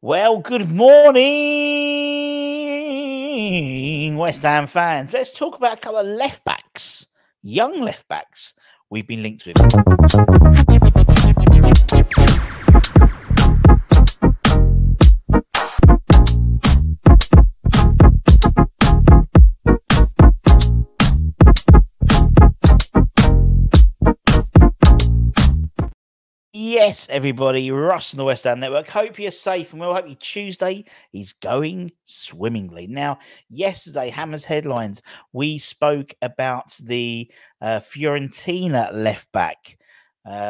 Well, good morning, West Ham fans. Let's talk about a couple of left backs, young left backs we've been linked with. Yes, everybody, Russ on the West Ham Network. Hope you're safe and well. Hope your Tuesday is going swimmingly. Now, yesterday, Hammer's headlines, we spoke about the Fiorentina left back,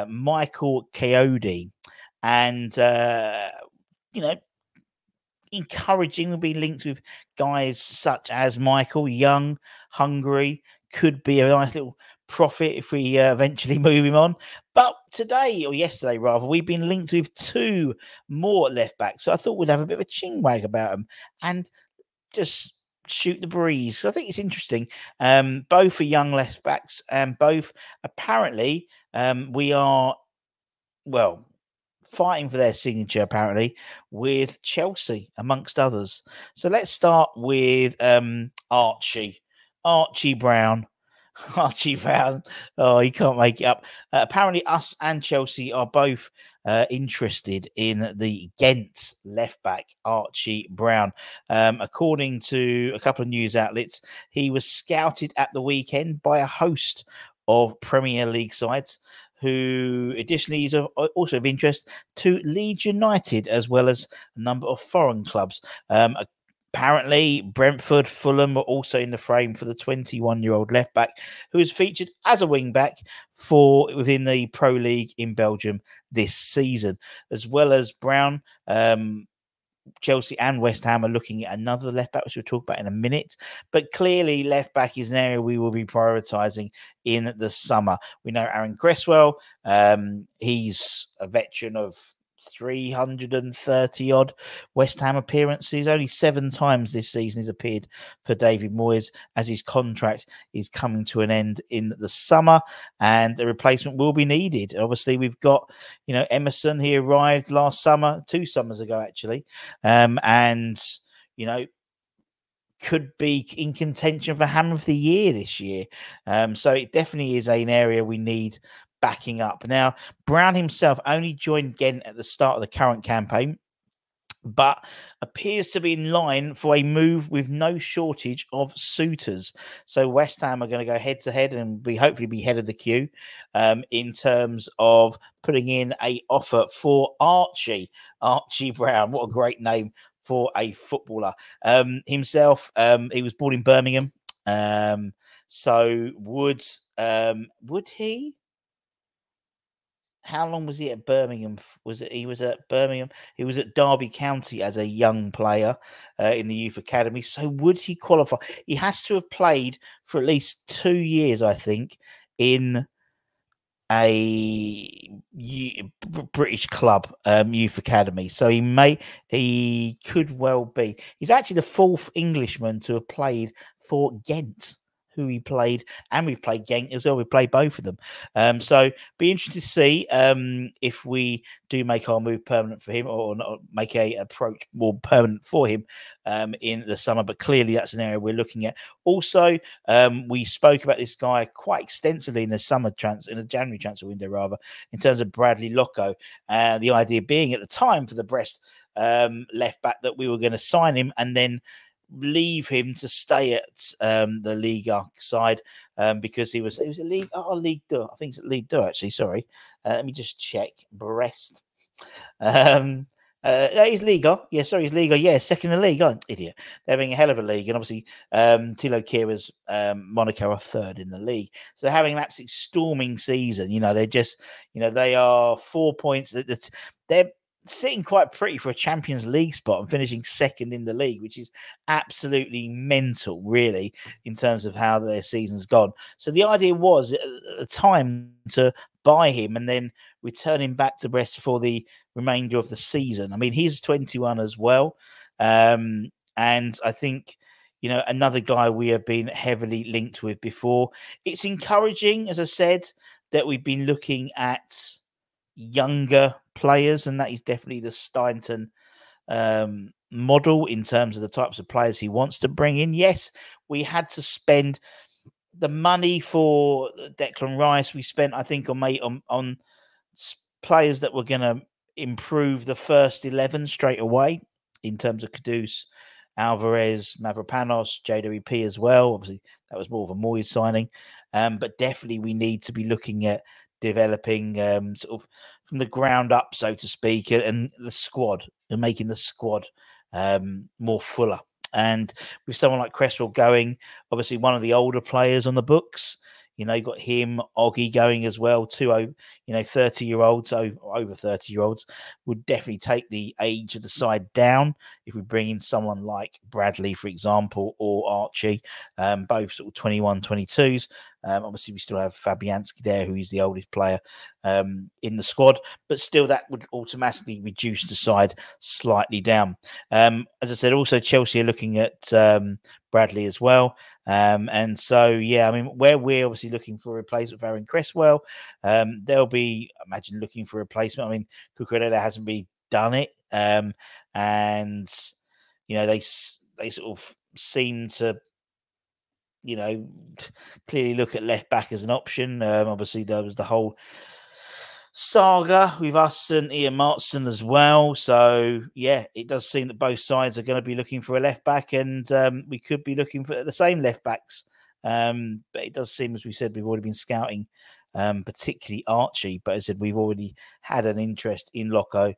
Michael Coyote, and encouraging. We've been linked with guys such as Michael, young, hungry, could be a nice little profit if we eventually move him on. But today, or yesterday rather, we've been linked with two more left backs. So I thought we'd have a bit of a chinwag about them and just shoot the breeze. So I think it's interesting. Both are young left backs, and both apparently we are, well, fighting for their signature apparently with Chelsea amongst others. So let's start with Archie Brown. Archie Brown. Oh, he can't make it up. Apparently us and Chelsea are both interested in the Ghent left back Archie Brown. According to a couple of news outlets, he was scouted at the weekend by a host of Premier League sides, who additionally is also of interest to Leeds United, as well as a number of foreign clubs. Apparently, Brentford, Fulham were also in the frame for the 21-year-old left back, who is featured as a wing back within the Pro League in Belgium this season, as well as Brown. Chelsea and West Ham are looking at another left back, which we'll talk about in a minute. But clearly, left back is an area we will be prioritising in the summer. We know Aaron Cresswell. He's a veteran of 330 odd West Ham appearances. Only 7 times this season he's appeared for David Moyes, as his contract is coming to an end in the summer, and a replacement will be needed. Obviously, we've got, Emerson. He arrived last summer, 2 summers ago actually, and could be in contention for Hammer of the Year this year. So it definitely is an area we need backing up. Now, Brown himself only joined Ghent at the start of the current campaign, but appears to be in line for a move with no shortage of suitors. So West Ham are going to go head-to-head and hopefully be head of the queue in terms of putting in a offer for Archie Brown. What a great name for a footballer. Himself, he was born in Birmingham. So would he? How long was he at Birmingham? He was at Birmingham? He was at Derby County as a young player in the youth academy. So would he qualify? He has to have played for at least 2 years, I think, in a British club youth academy. So he could well be. He's actually the 4th Englishman to have played for Ghent, who he played, and we played Ghent as well. We played both of them. So be interested to see if we do make our move permanent for him, or not, make a approach more permanent for him in the summer. But clearly that's an area we're looking at. Also, we spoke about this guy quite extensively in the January transfer window, rather, in terms of Bradley Locko. The idea being at the time for the Brest left back that we were going to sign him and then leave him to stay at the Liga side because he was a League 2. I think it's at League 2 actually. Sorry, let me just check. Brest. He's Liga. Yeah, sorry, he's Liga. Yeah, second in the league. Oh, idiot. They're having a hell of a league, and obviously Thilo Kehra's Monaco are 3rd in the league. So they're having an absolute storming season. They're just, they are 4 points. They're sitting quite pretty for a Champions League spot and finishing 2nd in the league, which is absolutely mental, really, in terms of how their season's gone. So the idea was at the time to buy him and then return him back to Brest for the remainder of the season. I mean, he's 21 as well. And I think, another guy we have been heavily linked with before. It's encouraging, as I said, that we've been looking at younger players, and that is definitely the Stainton model in terms of the types of players he wants to bring in. Yes, we had to spend the money for Declan Rice. We spent, I think, on players that were going to improve the first 11 straight away in terms of Kudus, Alvarez, Mavropanos, JWP as well. Obviously, that was more of a Moyes signing. But definitely we need to be looking at developing sort of from the ground up, so to speak, and the squad, and making the squad more fuller. And with someone like Cresswell going, obviously one of the older players on the books, you know, you got him, Oggy going as well, 30-year-olds, over 30-year-olds would definitely take the age of the side down if we bring in someone like Bradley, for example, or Archie, both sort of 21, 22s. Obviously, we still have Fabianski there, who is the oldest player in the squad, but still that would automatically reduce the side slightly down. As I said, also Chelsea are looking at Bradley as well. And so, yeah, I mean, where we're obviously looking for a replacement for Aaron Cresswell, they'll be, imagine, looking for a replacement. I mean, Cucurella hasn't really done it. And, you know, they sort of seem to, you know, clearly look at left back as an option. Obviously, there was the whole saga with us and Ian Martson as well. So, yeah, it does seem that both sides are going to be looking for a left back, and we could be looking for the same left backs. But it does seem, as we said, we've already been scouting, particularly Archie. But as I said, we've already had an interest in Loco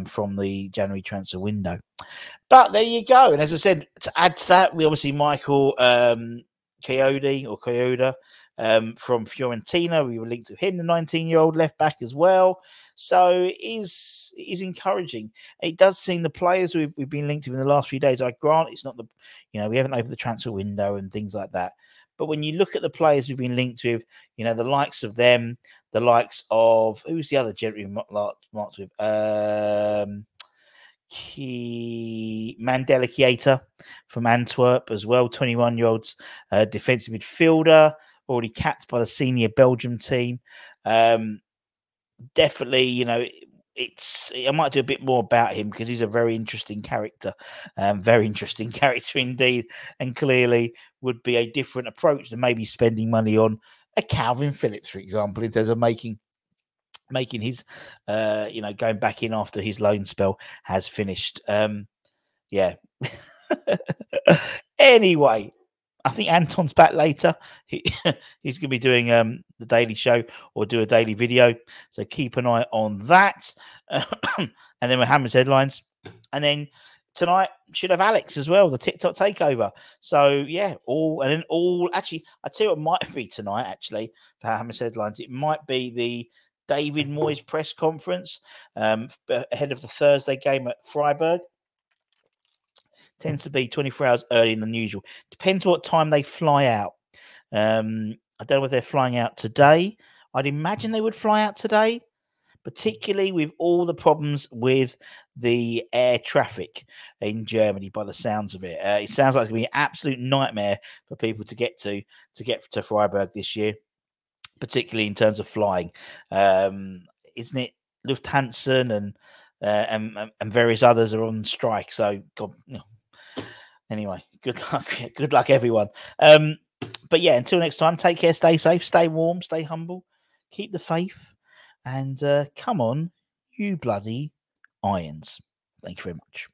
from the January transfer window. But there you go. And as I said, to add to that, we obviously Michael Kyoda from Fiorentina. We were linked to him, the 19-year-old left back as well. So it is encouraging. It does seem the players we've been linked to in the last few days. I grant it's not the, you know, we haven't opened the transfer window and things like that. But when you look at the players we've been linked with, you know, the likes of them, the likes of, who's the other gentleman marked with? Mandela Keita from Antwerp as well, 21-year-olds, defensive midfielder, already capped by the senior Belgium team. Definitely, you know, I might do a bit more about him because he's a very interesting character, very interesting character indeed, and clearly would be a different approach than maybe spending money on a Calvin Phillips, for example, in terms of making his, you know, going back in after his loan spell has finished. Yeah. Anyway, I think Anton's back later. He's going to be doing the daily show or do a daily video. So keep an eye on that. And then we're Hammers headlines. And then tonight should have Alex as well, the TikTok takeover. So yeah, actually, I tell you what might be tonight, actually, for Hammers headlines. It might be the David Moyes press conference ahead of the Thursday game at Freiburg. Tends to be 24 hours earlier than usual. Depends what time they fly out. I don't know if they're flying out today. I'd imagine they would fly out today, particularly with all the problems with the air traffic in Germany, by the sounds of it. It sounds like it's going to be an absolute nightmare for people to get to Freiburg this year, particularly in terms of flying. Isn't it? Lufthansa and various others are on strike. So, God, you know. Anyway, good luck. Good luck, everyone. But yeah, until next time, take care, stay safe, stay warm, stay humble, keep the faith, and come on, you bloody Irons. Thank you very much.